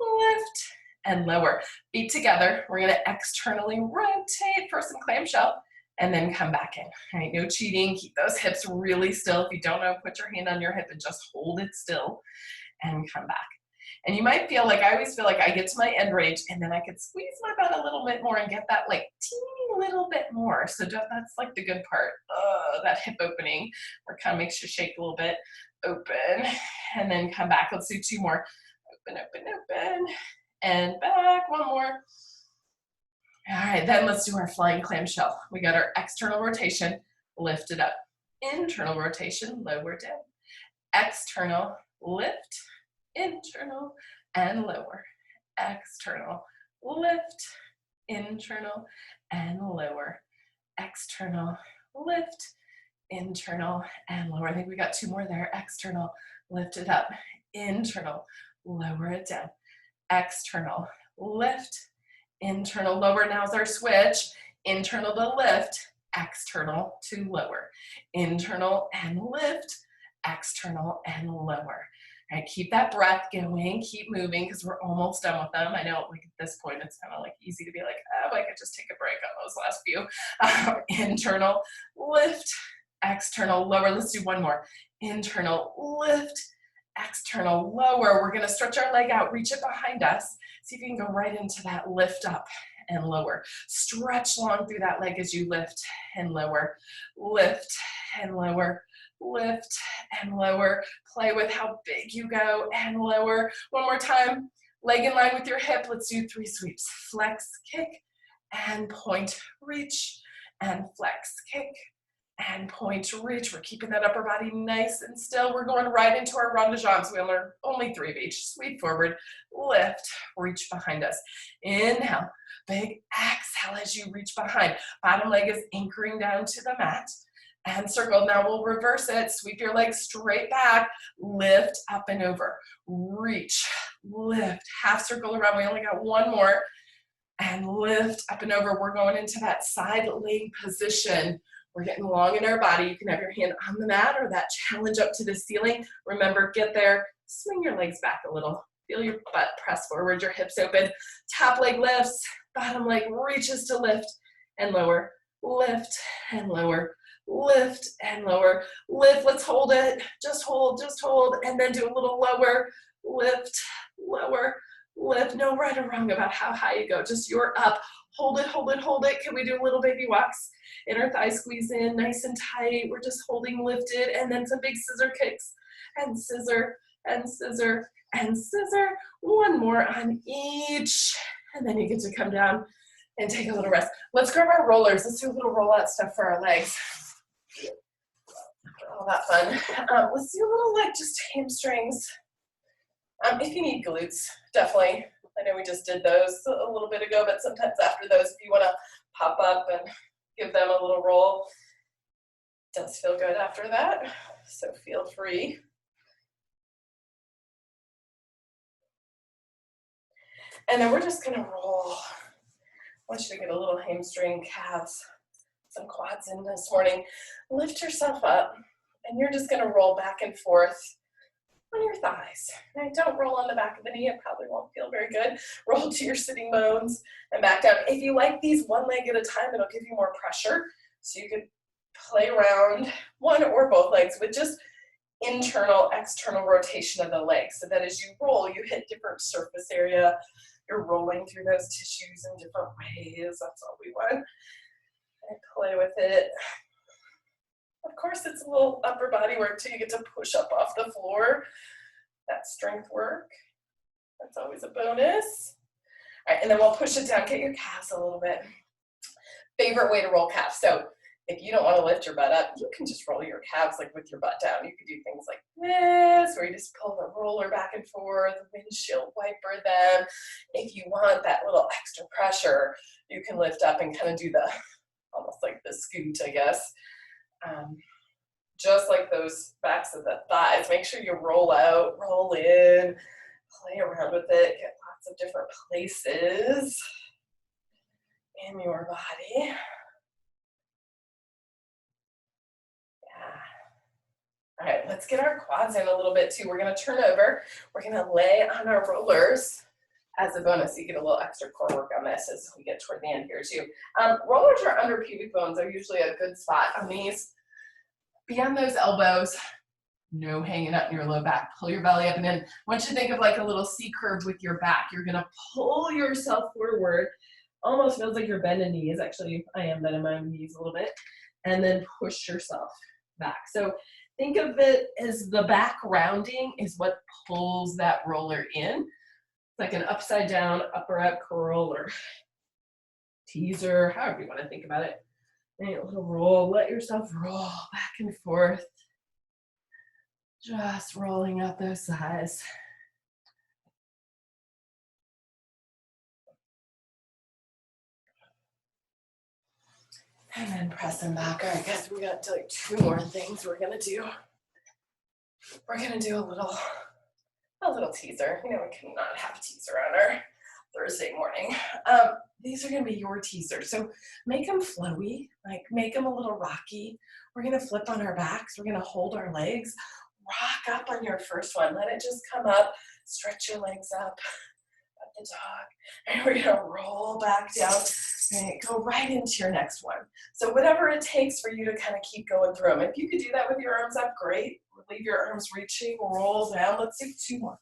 Lift and lower. Feet together. We're gonna externally rotate for some clamshell. And then come back in. All right, no cheating. Keep those hips really still. If you don't know, put your hand on your hip and just hold it still and come back. And you might feel like, I always feel like I get to my end range and then I could squeeze my butt a little bit more and get that like teeny little bit more. So that's like the good part, that hip opening, where it kind of makes you shake a little bit. Open and then come back. Let's do two more. Open, open, open, and back. One more. All right, then let's do our flying clamshell. We got our external rotation, lift it up. Internal rotation, lower down. External, lift, internal, and lower. External, lift, internal, and lower. External, lift, internal, and lower. I think we got two more there. External, lift it up. Internal, lower it down. External, lift, internal, lower. Now's our switch. Internal to lift, external to lower. Internal and lift, external and lower. All right, keep that breath going, keep moving because we're almost done with them. I know like at this point it's kind of like easy to be like, oh, I could just take a break on those last few. Internal, lift, external, lower. Let's do one more. Internal, lift, external, lower. We're gonna stretch our leg out, reach it behind us. See if you can go right into that lift up and lower. Stretch long through that leg as you lift and lower. Lift and lower. Lift and lower. Play with how big you go and lower. One more time. Leg in line with your hip. Let's do 3 sweeps. Flex, kick, and point, reach, and flex, kick, and point, reach. We're keeping that upper body nice and still. We're going right into our rond de jambes. We learn only 3 of each. Sweep forward, lift, reach behind us. Inhale, big exhale as you reach behind. Bottom leg is anchoring down to the mat. And circle. Now we'll reverse it. Sweep your legs straight back. Lift up and over. Reach, lift, half circle around. We only got one more. And lift up and over. We're going into that side leg position. We're getting long in our body. You can have your hand on the mat or that challenge up to the ceiling. Remember, get there. Swing your legs back a little. Feel your butt press forward, your hips open. Top leg lifts. Bottom leg reaches to lift and lower. Lift and lower. Lift and lower. Lift, let's hold it. Just hold, and then do a little lower. Lift, lower, lift. No right or wrong about how high you go. Just you're up. Hold it, hold it, hold it. Can we do a little baby walks? Inner thigh squeeze in, nice and tight. We're just holding lifted, and then some big scissor kicks. And scissor, and scissor, and scissor. One more on each. And then you get to come down and take a little rest. Let's grab our rollers. Let's do a little rollout stuff for our legs. All that fun. Let's do a little like just hamstrings. If you need glutes, definitely. I know we just did those a little bit ago, but sometimes after those, if you want to pop up and give them a little roll, it does feel good after that. So feel free. And then we're just gonna roll. I want you to get a little hamstring, calves, some quads in this morning. Lift yourself up, and you're just gonna roll back and forth on your thighs. Right? Don't roll on the back of the knee, it probably won't feel very good. Roll to your sitting bones and back down. If you like these one leg at a time, it'll give you more pressure. So you could play around one or both legs with just internal, external rotation of the legs, so that as you roll, you hit different surface area. You're rolling through those tissues in different ways. That's all we want. And play with it. Of course, it's a little upper body work too. You get to push up off the floor. That's strength work. That's always a bonus. All right, and then we'll push it down. Get your calves a little bit. Favorite way to roll calves. So if you don't want to lift your butt up, you can just roll your calves like with your butt down. You could do things like this, where you just pull the roller back and forth, windshield wiper them. If you want that little extra pressure, you can lift up and kind of do the, almost like the scoot, I guess. Just like those backs of the thighs. Make sure you roll out, roll in, play around with it, get lots of different places in your body. All right, let's get our quads in a little bit too. We're gonna turn over. We're gonna lay on our rollers as a bonus. You get a little extra core work on this as we get toward the end here too. Rollers are under pubic bones are usually a good spot on these. Beyond those elbows, no hanging up in your low back. Pull your belly up and in. I want you to think of like a little C curve with your back. You're gonna pull yourself forward. Almost feels like you're bending knees. Actually, I am bending my knees a little bit. And then push yourself back. So think of it as the back rounding is what pulls that roller in. It's like an upside down, upper up curl or teaser, however you want to think about it. And a little roll, let yourself roll back and forth. Just rolling up those thighs. And then press them back. All right, guys, we got like 2 more things we're gonna do. We're gonna do a little teaser. You know, we cannot have a teaser on our Thursday morning. These are gonna be your teasers. So make them flowy, like make them a little rocky. We're gonna flip on our backs. We're gonna hold our legs. Rock up on your first one. Let it just come up. Stretch your legs up at the dog. And we're gonna roll back down. Right, go right into your next one. So whatever it takes for you to kind of keep going through them. If you could do that with your arms up, great. Leave your arms reaching, roll down. Let's do 2 more.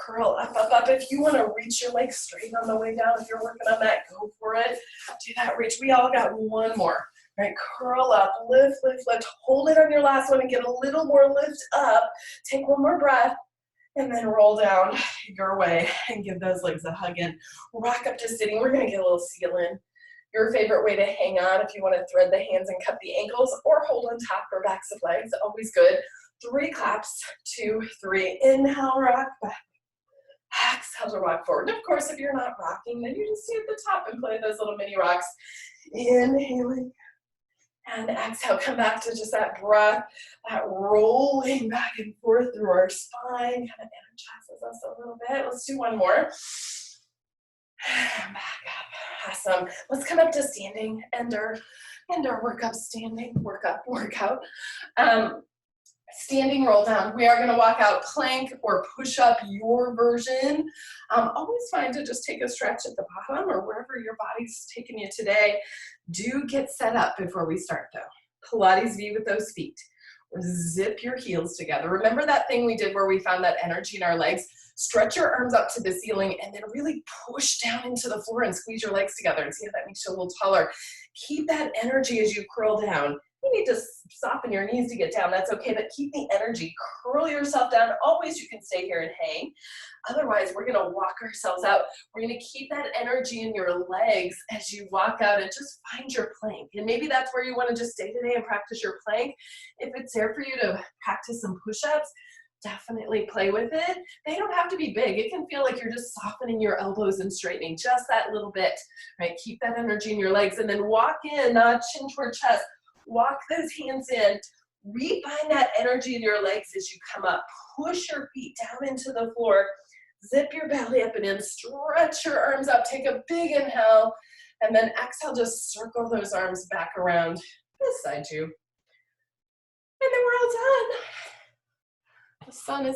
Curl up, up, up. If you want to reach your legs straight on the way down, if you're working on that, go for it. Do that reach. We all got 1 more. Right, curl up, lift, lift, lift. Hold it on your last one and get a little more lift up. Take 1 more breath. And then roll down your way and give those legs a hug in. Rock up to sitting. We're gonna get a little seal in. Your favorite way to hang on if you wanna thread the hands and cup the ankles or hold on top or backs of legs, always good. 3 claps, 2, 3. Inhale, rock back. Exhale to rock forward. And of course, if you're not rocking, then you just stay at the top and play those little mini rocks. Inhaling. And exhale, come back to just that breath, that rolling back and forth through our spine, kind of energizes us a little bit. Let's do 1 more. And back up. Awesome. Let's come up to standing, end our workup standing, workout. Standing roll down. We are going to walk out plank or push up, your version. Always fine to just take a stretch at the bottom or wherever your body's taking you today. Do get set up before we start though. Pilates V with those feet. Zip your heels together. Remember that thing we did where we found that energy in our legs? Stretch your arms up to the ceiling and then really push down into the floor and squeeze your legs together and see if that makes you a little taller. Keep that energy as you curl down. You need to soften your knees to get down. That's okay, but keep the energy. Curl yourself down. Always you can stay here and hang. Otherwise, we're going to walk ourselves out. We're going to keep that energy in your legs as you walk out and just find your plank. And maybe that's where you want to just stay today and practice your plank. If it's there for you to practice some push-ups, definitely play with it. They don't have to be big. It can feel like you're just softening your elbows and straightening just that little bit, right? Keep that energy in your legs and then walk in, chin toward chest. Walk those hands in. Rebind that energy in your legs as you come up. Push your feet down into the floor. Zip your belly up and in, stretch your arms out, take a big inhale, and then exhale, just circle those arms back around beside you. And then we're all done. The sun is